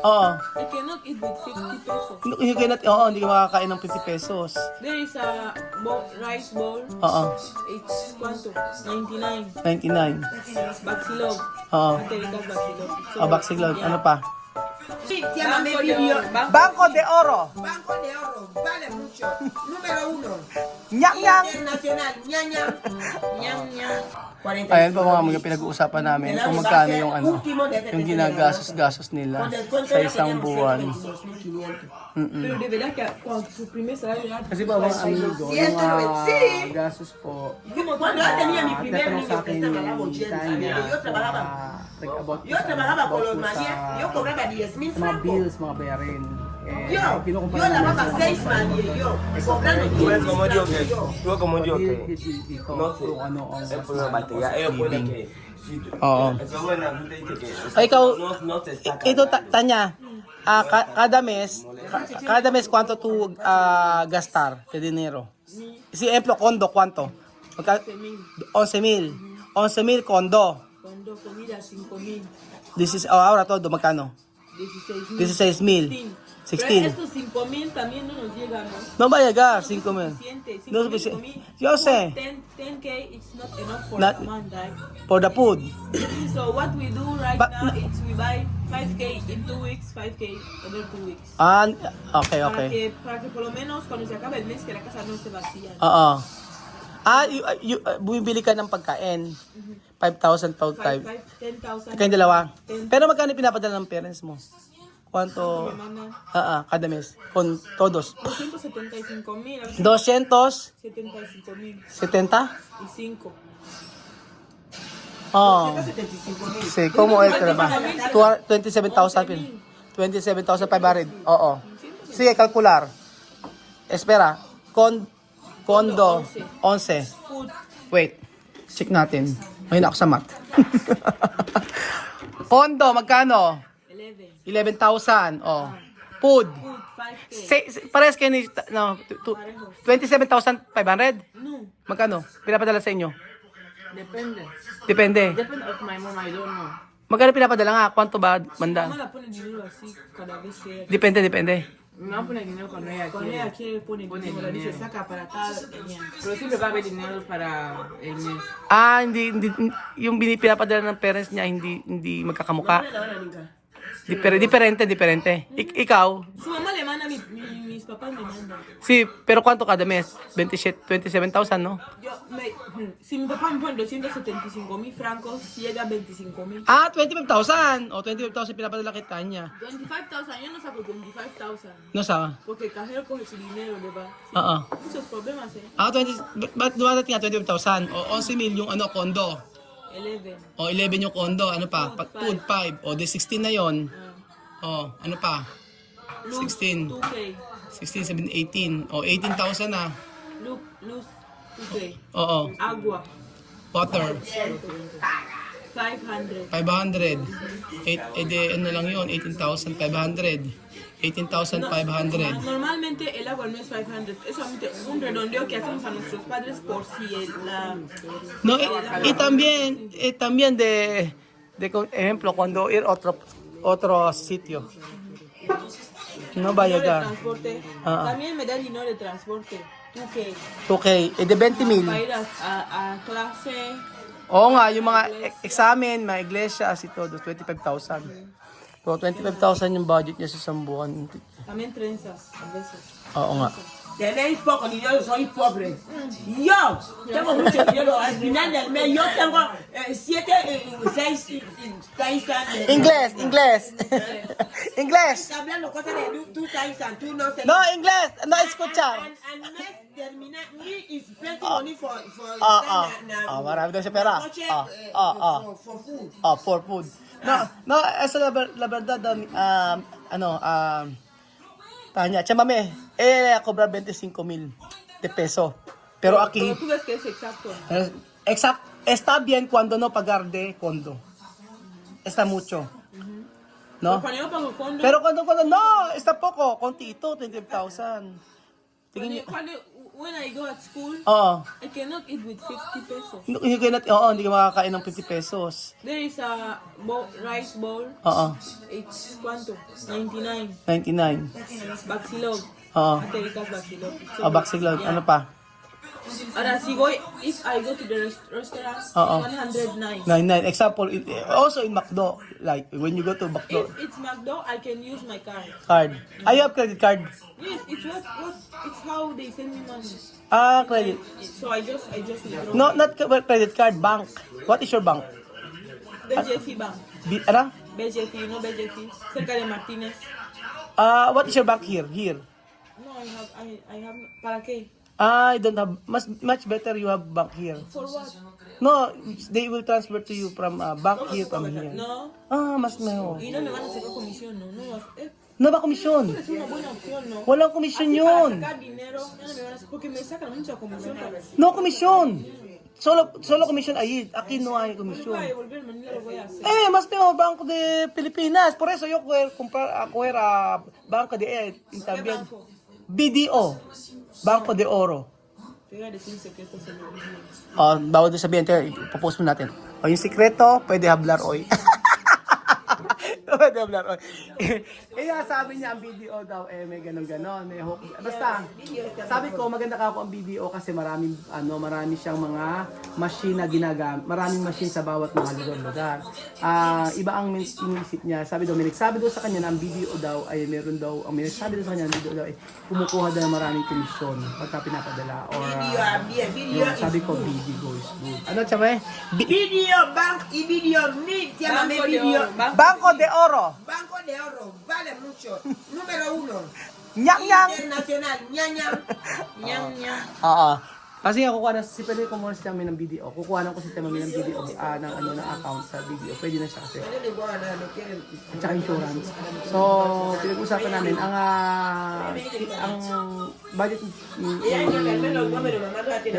Oo. I cannot eat with 50 pesos. You cannot, oo, hindi ka makakain ng 50 pesos. There is a rice bowl. Oo. It's quanto? 99. 99. Baksilog. Oo. Anterica baksilog. O, baksilog. Ano pa? Banco de oro. Banco de Oro. Banco de Oro, vale mucho. Número 1. Nyang nyang. Internacional, ña ña. Nyang nyang. Ayan po mga pinag-uusapan namin kung magkano yung yung ginagastos-gastos nila sa isang buwan. Pero de verdad que cuando su primer salario era Kasi po mga amigo, yung mga gastos po, Cuando yo tenía mi primer tatanong niño sa que akin estaba ni Tania, Tanya, yo trabajaba. like about Yo trabajaba con los sa María, yo cobraba 10,000 mga francos. bills, mga bayarin. Eh, Yo kinukumpara lavaba namin 6 María, yo cobrando Tú eres 10,000 como yo francos. que, Yo. tú eres como yo que dito no sé, kung ano ang es por una batería. Ellos ponen que si tú, Oo. eso es buena, tú te dices que Ay, ikaw, no se está ito Tanya, kada mes cuánto tú gastar de dinero? Si ejemplo, condo, ¿cuánto? 11,000. 11,000 condo. cuando comida 5,000. Ahora todo, magkano? 16,000. 16,000. Pero 16. estos 5,000 también no nos llegan, ¿no? No va a llegar, 5,000. Suficiente. No 5,000 suficiente. comida. Yo sé, 10K it's not enough for Not- a man, right? for the food. So what we do right But- now is we buy 5K in 2 weeks, 5K other 2 weeks. Okay, okay. Para que por lo menos cuando se acabe el mes que la casa no esté vacía. Oo. Bumibili ka ng pagkain. 5,000 pa 5. 10,000. Kayong dalawa. 10,000. Pero magkano pinapadala ng parents mo? Cuánto? Mi mamá. Cada mes. Con todos. 275,000. A veces 275. 75,000 y 5. Oh. 175,000. Sí, ¿cómo es trabajo? 27,000. 27,500. Oo. Sige, calcular. Espera. Condo. 11. Food. Wait. Check natin. May na ako sa math. Condo, magkano? 11. 11,000. Oh. Food. Food 5K. Parehas kayo ni... No, 27,500? No. Magkano? Pinapadala sa inyo? Depende. Depende. Depende of my mom, I don't know. Magkano pinapadala nga? Cuánto ba manda? Mamá la pone dinero así cada vez que ella Depende. Mi mamá pone dinero cuando ella Cuando quiere. ella quiere pone dinero, le dice saca para tal. Pero siempre va a haber dinero para el mes. Hindi yung pinapadala ng parents niya hindi magkakamukha. Diferente. Ikaw, Su mamá le manda, mis papás me mandan. sí, pero cuánto cada mes? 27,000, ¿no? Si mi papá me pone 275,000 francos, llega a 25,000. 25,000. O 25,000 pinapadala kay Tanya. 25,000, yo no saco 25,000. No sa? Porque el cajero coge su dinero, le va. Oo. Muchos problemas, 20, ba't dumadating nga 25,000? O 11,000 yung condo. 11. O 11 yung condo, ano pa? Food 5. O di 16 na yon. O, ano pa? Luz, 16. 2K. 16, 17, 18. O, 18,000 na. Luz, 2K. Oo. Agua, Water, 500. 500. Ano lang yun? 18,500. 18,500. Normalmente el agua no es 500, es solamente un redondeo que hacemos a nuestros padres por si No, y también de ejemplo, cuando ir a otro sitio. No va a dinero de llegar. transporte. Ah. También me da dinero de transporte. 2K. Okay, de 20,000. Para ir a clase. Oo nga, yung mga examen, mga iglesia, así todo, 25,000. So, 25,000 yung budget niya sa isang buwan. También trenzas a veces. Oo nga. Tenéis poco dinero, soy pobre. Yo tengo mucho dinero. Al final del mes yo tengo 6 Inglés. Está hablando cosas de 2,000, tú no sé. No, inglés. No, escucha. And mes termina, me is plenty money for Marami daw siya pera. coche, for food. For food. No, esa la verdad, Tanya, chamame, cobrar 25,000 de peso. Pero aquí, Pero tú ves que es exacto. está bien cuando no pagar de condo. Está mucho. ¿No? Cuando yo pago condo, Pero cuando no, está poco, kontito, 25,000. Tingin niyo, cuando when I go at school, Oo. I cannot eat with 50 pesos. Hindi hindi ka makakain ng 50 pesos. There is a rice bowl. Oo. It's ¿cuánto? 99. 99. Baxilog. Oo. Atericas Baxilog. Baksiglog. Ano pa? Ahora, if I go to the restaurant, Oo. 109. 99. Example, also in McDo. Like, when you go to If McDo. it's McDo, I can use my card. Card. You have credit card? Yes, it's it's how they send me money. Credit. So I just withdraw. No, not credit card. Bank. What is your bank? BJF Bank. Ano? BJF, you know BJF? Cerca de Martinez. What is your bank here? Here. No, I have, ¿para qué? I don't have, much better you have bank here. For what? No, they will transfer to you from bank here, from here. No, Mas mejor. y no me van a sacar comisión, no, No ba komisyon? es una buena opción, ¿no? Walang komisyon Así yun. para sacar dinero, no me van a porque me sacan mucha comisión para No komisyon. Solo komisyon ahí. Aquí no hay Voy a komisyon. devolver, mañana lo voy a hacer. Mas mejor Banco de Pilipinas. Por eso yo comprar a Banco de también. banco? BDO. Banco de Oro. Te voy a decir un secreto sobre mí. Bawal din sabihin. Ipopost mo natin. Yung sekreto, pwede hablar oy. Pwede hablar oy. Sabi niya ang BDO daw, may ganon-ganon. May hope. Basta, sabi ko, maganda ka ako ang BDO kasi marami siyang mga machine na ginagamit. Maraming machine sa bawat mga lugar-lugar. Iba ang inisip niya. Sabi daw sa kanya na ang BDO daw ay meron daw, ang sabi daw sa kanya ang BDO daw ay kumukuha daw ng maraming komisyon pagka pinapadala. Or, sabi ko, BDO is good. Ano, Chamay? Video bank y video ni llámame Banco de video. Oro. Banco de Oro. Banco de Oro vale mucho. Número 1. Nyang nyang. Internacional. Ñaña. Ñam, ñam. Oo. Kasi nga kukuha na si pwede kumuha si Tami ng BDO. Kukuha na ko si Tami ng BDO ng account sa BDO. Pwede na siya kasi. At saka insurance. So, pinag-usapan namin ang budget is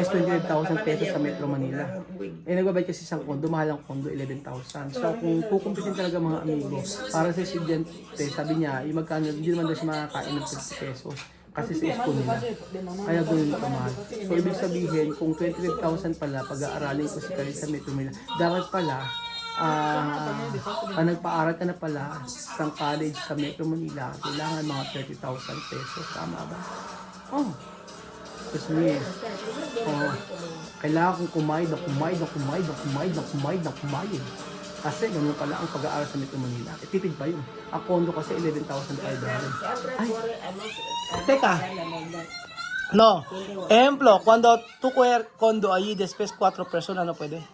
28,000 pesos sa Metro Manila. Nagbabayad kasi isang kondo, mahal ang kondo 11,000. So, kung kukumpitin talaga mga amigo, para sa estudyante, sabi niya, yung magkano, hindi naman daw siya makakain ng 50 pesos. Kasi sa school nila. Kaya gawin ko mahal. So, ibig sabihin, kung 25,000 pala, pag-aaralin ko si Kari sa Metro Manila, dapat pala, nagpa-aral ka na pala sa college sa Metro Manila, kailangan mga 30,000 pesos. Tama ba? Kasi kailangan kong kumayad. Kasi ganun pala ang pag-aaral sa Metro Manila. Tipid pa yun. Ang kondo kasi 11,500. Ay, teka. No. Ejemplo, cuando tú coger condo allí después 4 personas, no puede.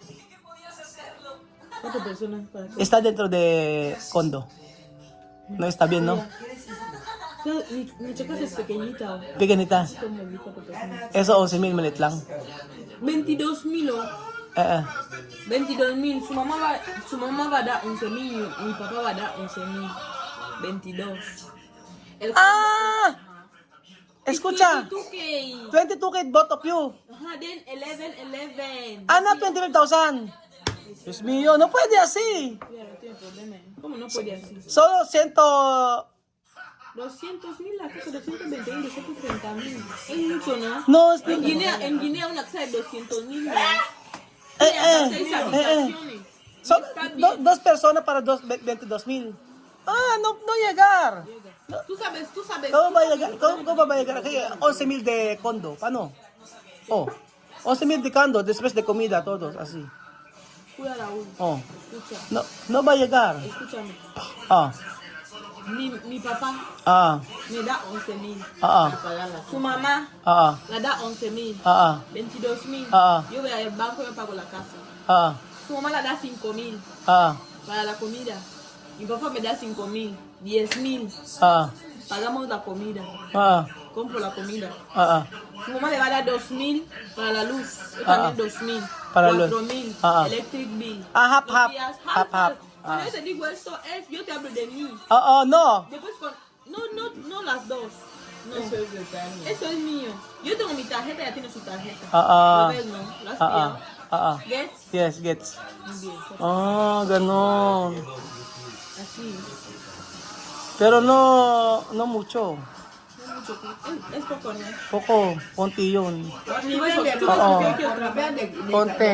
¿Cuántas personas para qué? Está dentro de condo. No está bien, ¿no? Mi checa es pequeñita. Pequeñita. Como 24 personas. Eso 11,000 malit lang. 22,000, oh. 22,000. Su mamá va a dar 11,000. Mi papá va a dar 11,000. 22. Escucha. 22K. 22K both of you. Ajá, then 11. Ana, 25,000. Dios mío, no puede así. Ya, no tiene problema. ¿Cómo no puede así? Solo 200,000, la casa, 220,000, 230,000. Es mucho, ¿no? No, En Guinea una casa de 200,000. 6 habitaciones. Son dos personas para 22,000. No llegar. Tú sabes. ¿Cómo va a llegar? Kaya 11,000 de condo. Paano? 11,000 de condo, después de comida, todos, así. Cuida Raúl. Escucha. No va a llegar. Escúchame. Ah. Mi papá Ah. me da 11,000. Ah. Su mamá Ah. la da 11,000. Ah. 22,000. Ah. Yo voy al banco y yo pago la casa. Ah. Su mamá la da 5,000 Ah. para la comida. Mi papá me da 5,000, 10,000. Ah. Pagamos la comida. Ah. Compro la comida. Ah. Su mamá le va a dar 2,000 para la luz. Yo también 2,000. Para la luz. 4,000. Electric bill. Half. Los días, Half. Cuando yo te digo esto, yo te hablo de mí. No. Después no las dos. No. Eso es mío. Yo tengo mi tarjeta, ella tiene su tarjeta. ¿Lo ves, no? ¿Lo has pillado? ¿Gets? Yes, gets. Muy bien. Ganon. Así. Pero no mucho. chocolate. Es poco, ¿no? Poco, konti yun. Ni eso, tú Oo. ves que otra vez. Konti.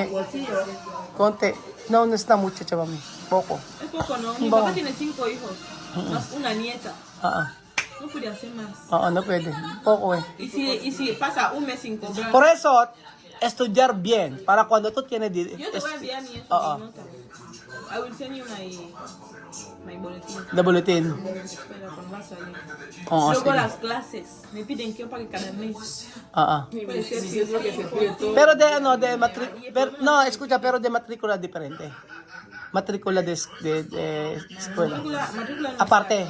Konti. No, no está mucho, mami. Poco. Es poco, ¿no? Mi Ba. papá tiene 5 hijos, más una nieta. No puede hacer más. No pwede. Poco eh. Y si pasa un mes sin cobrar, Por eso, estudiar bien. Para cuando tú tienes... yo te voy a enviar mi eso, Oo. mi nota. I will send you my boletín. The bulletin. Espera, cuando vas a ir. Oo, Luego sige. las clases, me piden que yo pague cada mes. Puede ser Es lo que se pide todo. Pero de matrícula... No, escucha, pero de matrícula diferente. Matrícula de escuela. Matrícula no Aparte,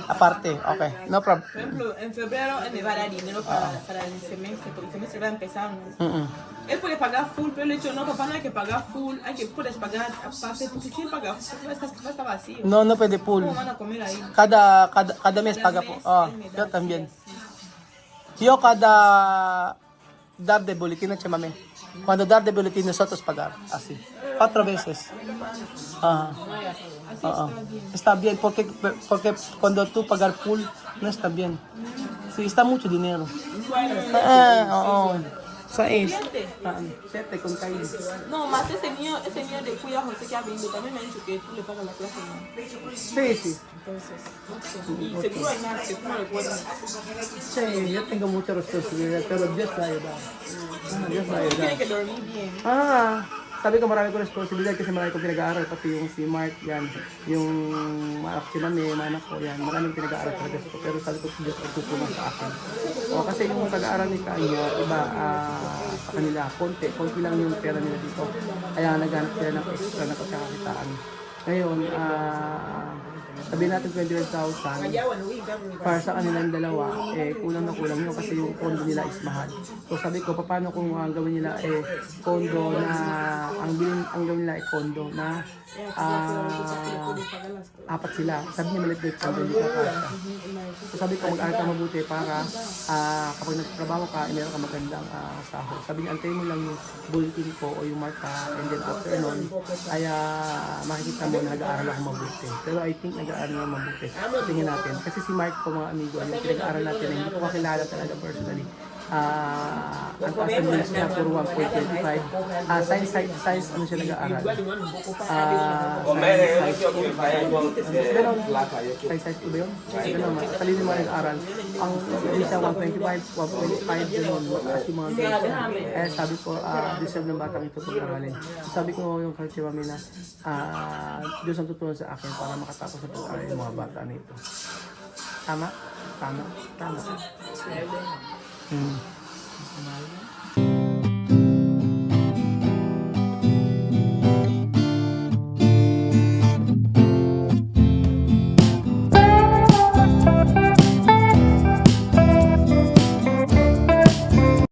okay. No problem. Por ejemplo, en febrero él me va a dar dinero para el semestre, porque el semestre va a empezar, ¿no? Él puede pagar full, pero le he dicho, no, papá, no hay que pagar full, puedes pagar aparte, porque si él paga full, va a estar vacío. No pwede full. ¿Cómo van a comer ahí? Cada mes paga po. Él me da Yo así, también. así. Yo cada dar de boletín at mami. Cuando dar de boletín nosotros pagar. Así. 4 veces. Así está bien. Está bien porque cuando tú pagar full no está bien. Sí, está mucho dinero. Oo. Sa is. 7 con kayo. No, más ese niño de cuida José que ha venido, también me ha dicho que tú le pagas la clase, ¿no? Sí. Entonces, y seguro hay más, que tú no recuerdas. Sí, yo tengo mucha responsabilidad, pero Dios me ayuda. Dios me ayuda. Tiene que dormir bien. Sabi ko marami ko responsibilidad kasi marami ko pinag-aaral, pati yung si Mark, yan, yung si Mami, yung anak ko, yan, maraming pinag-aaral talaga ko, pero sabi ko, Diyos ay tutulong sa akin. O kasi yung pag-aaral ni Kanya, iba sa kanila, konti lang yung pera nila dito, kaya naghanap sila ng extra na pagkakakitaan. Ngayon, sabihin natin 25,000, para sa kanilang dalawa, kulang na kulang yun kasi yung condo nila is mahal. So sabi ko, paano kung ang gawin nila condo na, ang gawin nila condo na 4 sila. Sabi niya maliit na condo, hindi ka kasha. So sabi ko, mag-aaral ka mabuti para kapag nagtrabaho ka, meron ka magandang sahod. Sabi niya, antayin mo lang yung bulletin ko o yung marka, and then after nun, ay makikita mo na nag-aaral ako mabuti. Pero I think nag-aaral na mabuti. Tingnan natin. Kasi si Mark ko mga amigo, yung pinag-aaral natin na hindi ko kakilala talaga personally. Ang percentage niya puro 1.25. Science ano siya nag-aaral? Science ko ba yun? Ganun, matalino mo nag-aaral. Ang hindi siya 1.25, 1.5 ganun. As yung mga girls. Sabi ko, deserve ng batang ito pag-aralin. Sabi ko yung kay Mami na Diyos ang tutulong sa akin para makatapos sa pag-aral yung mga bata na ito. Tama?